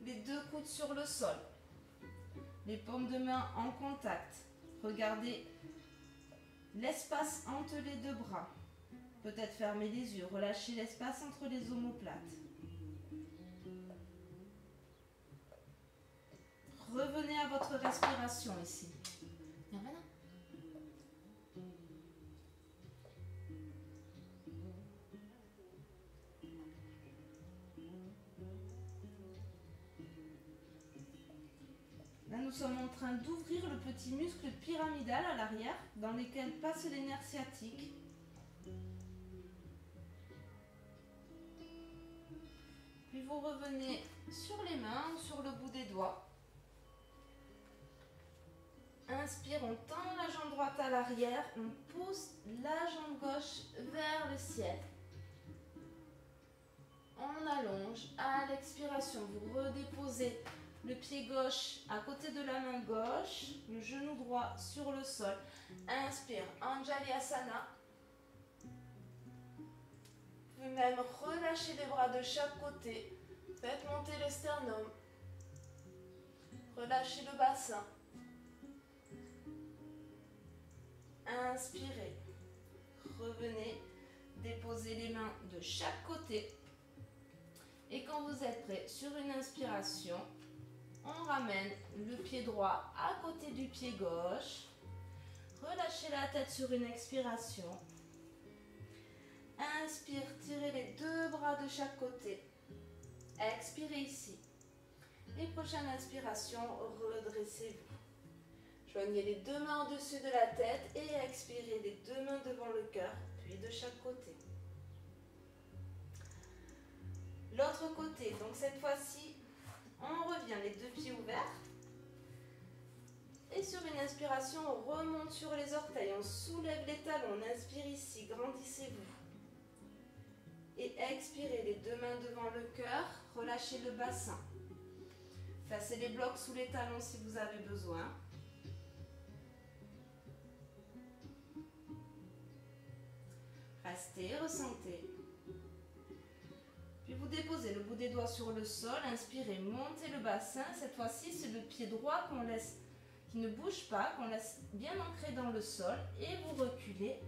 Les deux coudes sur le sol. Les paumes de main en contact. Regardez l'espace entre les deux bras. Peut-être fermez les yeux, relâchez l'espace entre les omoplates. Revenez à votre respiration ici. Là, nous sommes en train d'ouvrir le petit muscle pyramidal à l'arrière, dans lequel passe les nerfs sciatiques. Puis vous revenez sur les mains ou sur le bout des doigts. Inspire, on tend la jambe droite à l'arrière, on pousse la jambe gauche vers le ciel. On allonge. À l'expiration, vous redéposez le pied gauche à côté de la main gauche, le genou droit sur le sol. Inspire, Anjali Asana. Vous pouvez même relâcher les bras de chaque côté. Faites monter le sternum. Relâchez le bassin. Inspirez. Revenez. Déposez les mains de chaque côté. Et quand vous êtes prêt, sur une inspiration, on ramène le pied droit à côté du pied gauche. Relâchez la tête sur une expiration. Inspire, tirez les deux bras de chaque côté. Expirez ici. Et prochaine inspiration, redressez-vous. Joignez les deux mains au-dessus de la tête et expirez les deux mains devant le cœur, puis de chaque côté. L'autre côté, donc cette fois-ci, on revient les deux pieds ouverts. Et sur une inspiration, on remonte sur les orteils, on soulève les talons, on inspire ici, grandissez-vous. Et expirez les deux mains devant le cœur, relâchez le bassin. Placez les blocs sous les talons si vous avez besoin. Restez, ressentez. Puis vous déposez le bout des doigts sur le sol, inspirez, montez le bassin. Cette fois-ci, c'est le pied droit qu'on laisse, qui ne bouge pas, qu'on laisse bien ancré dans le sol. Et vous reculez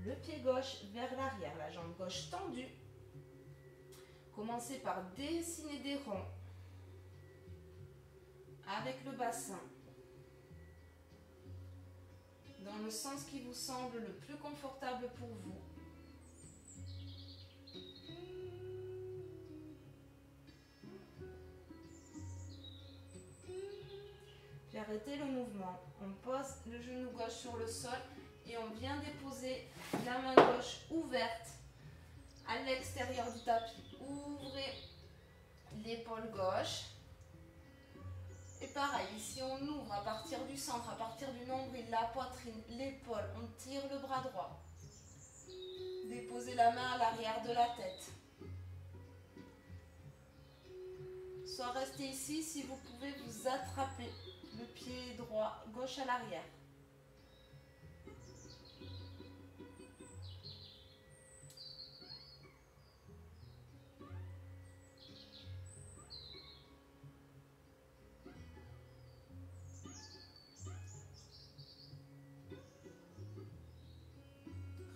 le pied gauche vers l'arrière, la jambe gauche tendue. Commencez par dessiner des ronds avec le bassin dans le sens qui vous semble le plus confortable pour vous. Puis arrêtez le mouvement. On pose le genou gauche sur le sol et on vient déposer la main gauche ouverte à l'extérieur du tapis. Ouvrez l'épaule gauche. Et pareil, ici on ouvre à partir du centre, à partir du nombril, la poitrine, l'épaule. On tire le bras droit. Déposez la main à l'arrière de la tête. Soit restez ici, si vous pouvez vous attraper le pied droit, gauche à l'arrière.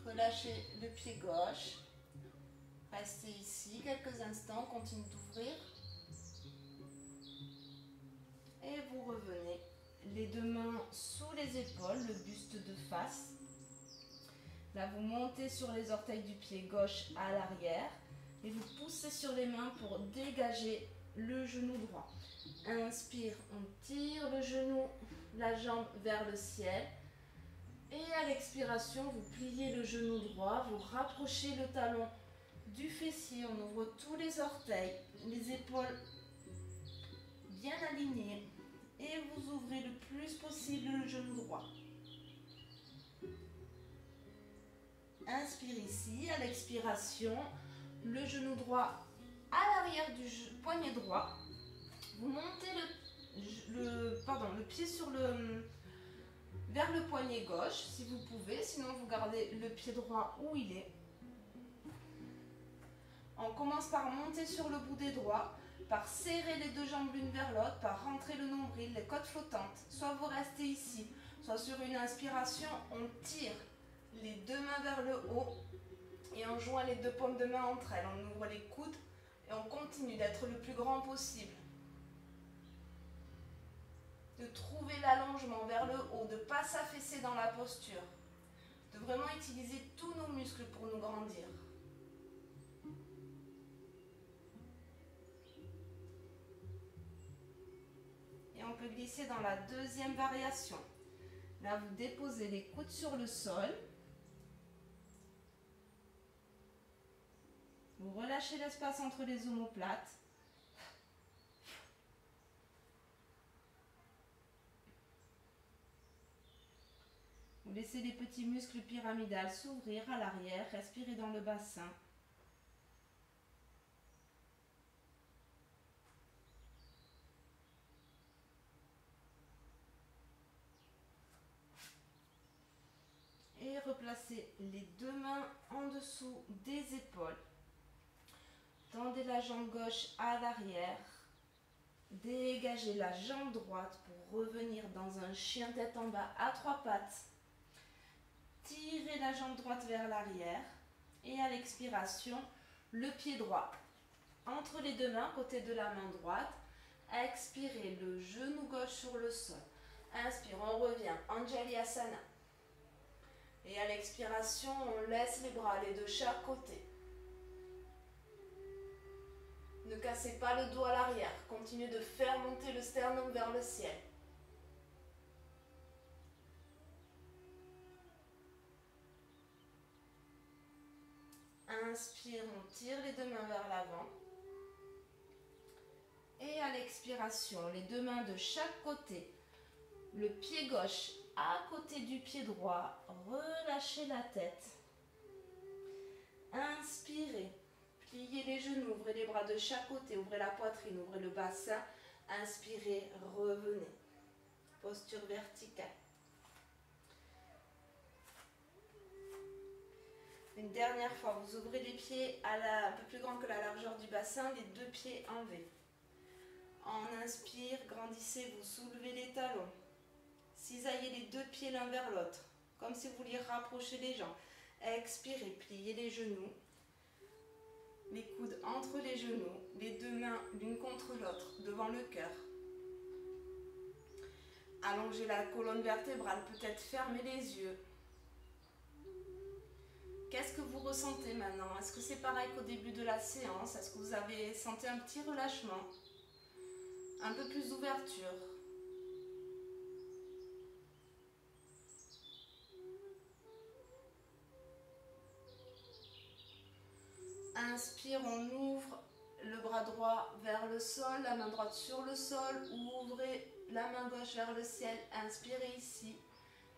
Relâchez le pied gauche. Restez ici quelques instants, continuez d'ouvrir. Et vous revenez les deux mains sous les épaules, le buste de face. Là, vous montez sur les orteils du pied gauche à l'arrière et vous poussez sur les mains pour dégager le genou droit. Inspire, on tire le genou, la jambe vers le ciel. Et à l'expiration, vous pliez le genou droit, vous rapprochez le talon du fessier, on ouvre tous les orteils, les épaules bien alignées et vous ouvrez le plus possible le genou droit. Inspire ici, à l'expiration, le genou droit à l'arrière du poignet droit. Vous montez le pied vers le poignet gauche si vous pouvez, sinon vous gardez le pied droit où il est. On commence par monter sur le bout des doigts, par serrer les deux jambes l'une vers l'autre, par rentrer le nombril, les côtes flottantes. Soit vous restez ici, soit sur une inspiration, on tire les deux mains vers le haut et on joint les deux paumes de main entre elles. On ouvre les coudes et on continue d'être le plus grand possible. De trouver l'allongement vers le haut, de ne pas s'affaisser dans la posture. De vraiment utiliser tous nos muscles pour nous grandir. Et on peut glisser dans la deuxième variation. Là, vous déposez les coudes sur le sol. Vous relâchez l'espace entre les omoplates. Vous laissez les petits muscles pyramidales s'ouvrir à l'arrière. Respirez dans le bassin. Et replacez les deux mains en dessous des épaules. Tendez la jambe gauche à l'arrière. Dégagez la jambe droite pour revenir dans un chien tête en bas à trois pattes. Tirez la jambe droite vers l'arrière. Et à l'expiration, le pied droit entre les deux mains, côté de la main droite. Expirez, le genou gauche sur le sol. Inspire, on revient, Anjali Asana. Et à l'expiration, on laisse les bras aller de chaque côté. Ne cassez pas le dos à l'arrière. Continuez de faire monter le sternum vers le ciel. Inspire, on tire les deux mains vers l'avant. Et à l'expiration, les deux mains de chaque côté. Le pied gauche à côté du pied droit. Relâchez la tête. Inspirez. Pliez les genoux, ouvrez les bras de chaque côté, ouvrez la poitrine, ouvrez le bassin. Inspirez, revenez. Posture verticale. Une dernière fois, vous ouvrez les pieds un peu plus grand que la largeur du bassin, les deux pieds en V. En inspire, grandissez, vous soulevez les talons. Cisaillez les deux pieds l'un vers l'autre, comme si vous vouliez rapprocher les jambes. Expirez, pliez les genoux. Les coudes entre les genoux, les deux mains l'une contre l'autre, devant le cœur. Allongez la colonne vertébrale, peut-être fermez les yeux. Qu'est-ce que vous ressentez maintenant? Est-ce que c'est pareil qu'au début de la séance? Est-ce que vous avez senti un petit relâchement? Un peu plus d'ouverture? Inspire, on ouvre le bras droit vers le sol, la main droite sur le sol, ouvrez la main gauche vers le ciel, inspirez ici.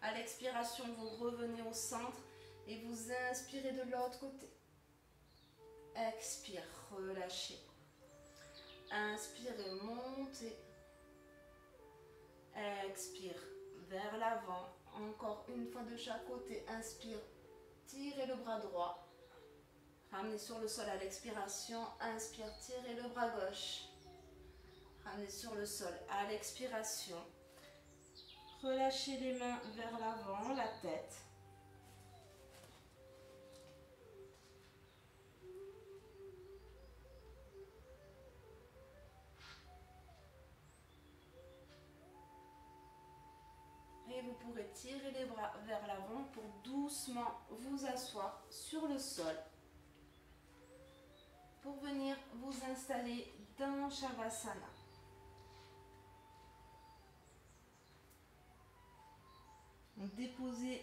À l'expiration, vous revenez au centre et vous inspirez de l'autre côté. Expire, relâchez. Inspirez, montez. Expire, vers l'avant. Encore une fois de chaque côté. Inspire, tirez le bras droit. Ramenez sur le sol à l'expiration. Inspire, tirez le bras gauche. Ramenez sur le sol à l'expiration. Relâchez les mains vers l'avant, la tête. Et vous pourrez tirer les bras vers l'avant pour doucement vous asseoir sur le sol. Pour venir vous installer dans Shavasana. Donc déposez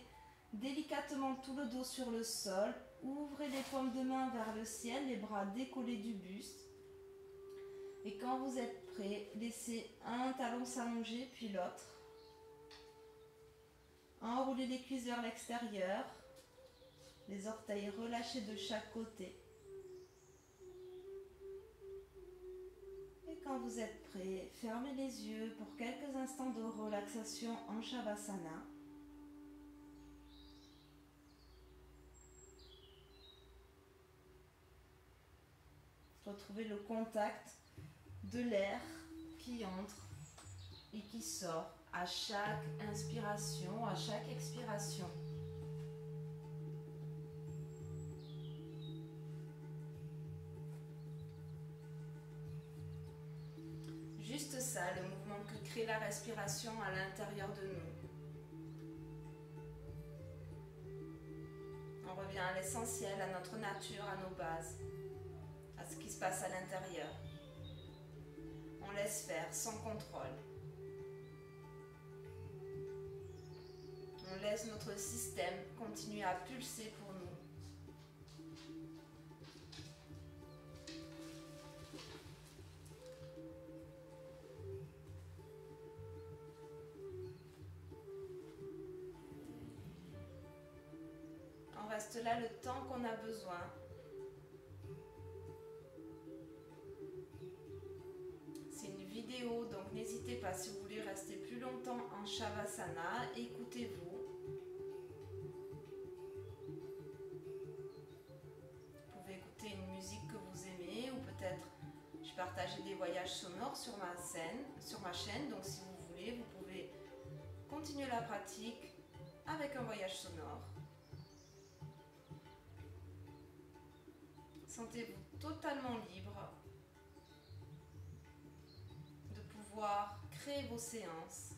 délicatement tout le dos sur le sol. Ouvrez les paumes de main vers le ciel, les bras décollés du buste. Et quand vous êtes prêt, laissez un talon s'allonger puis l'autre. Enroulez les cuisses vers l'extérieur. Les orteils relâchés de chaque côté. Et quand vous êtes prêt, fermez les yeux pour quelques instants de relaxation en Shavasana. Retrouvez le contact de l'air qui entre et qui sort à chaque inspiration, à chaque expiration. Juste ça, le mouvement que crée la respiration à l'intérieur de nous. On revient à l'essentiel, à notre nature, à nos bases, à ce qui se passe à l'intérieur. On laisse faire sans contrôle. On laisse notre système continuer à pulser pour nous. On reste là le temps qu'on a besoin. C'est une vidéo, donc n'hésitez pas si vous voulez rester plus longtemps en Shavasana, écoutez-vous. Vous pouvez écouter une musique que vous aimez ou peut-être je partage des voyages sonores sur ma chaîne, donc si vous voulez, vous pouvez continuer la pratique avec un voyage sonore. Sentez-vous totalement libre de pouvoir créer vos séances.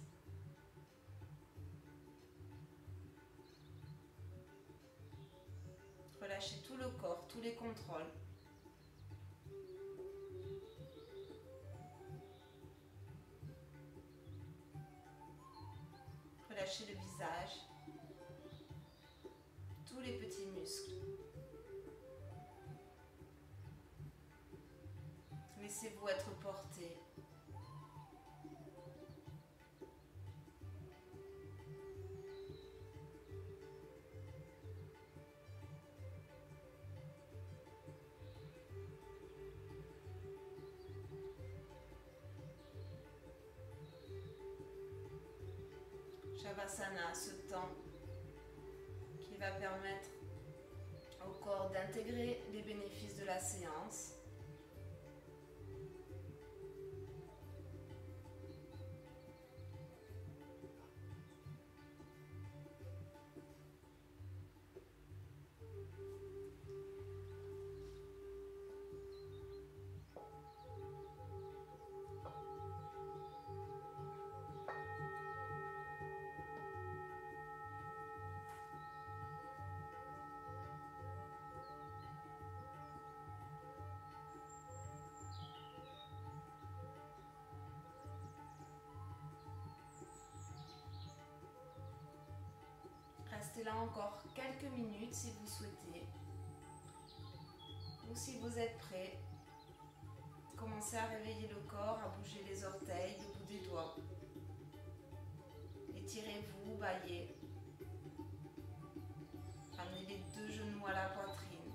Relâchez tout le corps, tous les contrôles. Relâchez le visage, tous les petits muscles. Laissez-vous être porté. Shavasana, ce temps qui va permettre au corps d'intégrer les bénéfices de la séance. Restez là encore quelques minutes si vous souhaitez. Ou si vous êtes prêt, commencez à réveiller le corps, à bouger les orteils, le bout des doigts. Étirez-vous, baillez. Amenez les deux genoux à la poitrine.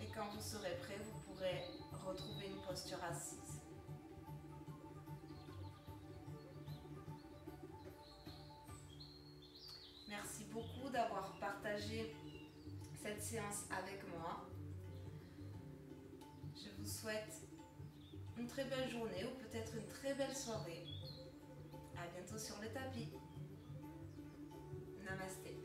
Et quand vous serez prêt, vous pourrez retrouver une posture assise. Merci beaucoup d'avoir partagé cette séance avec moi. Je vous souhaite une très belle journée ou peut-être une très belle soirée. À bientôt sur le tapis. Namasté.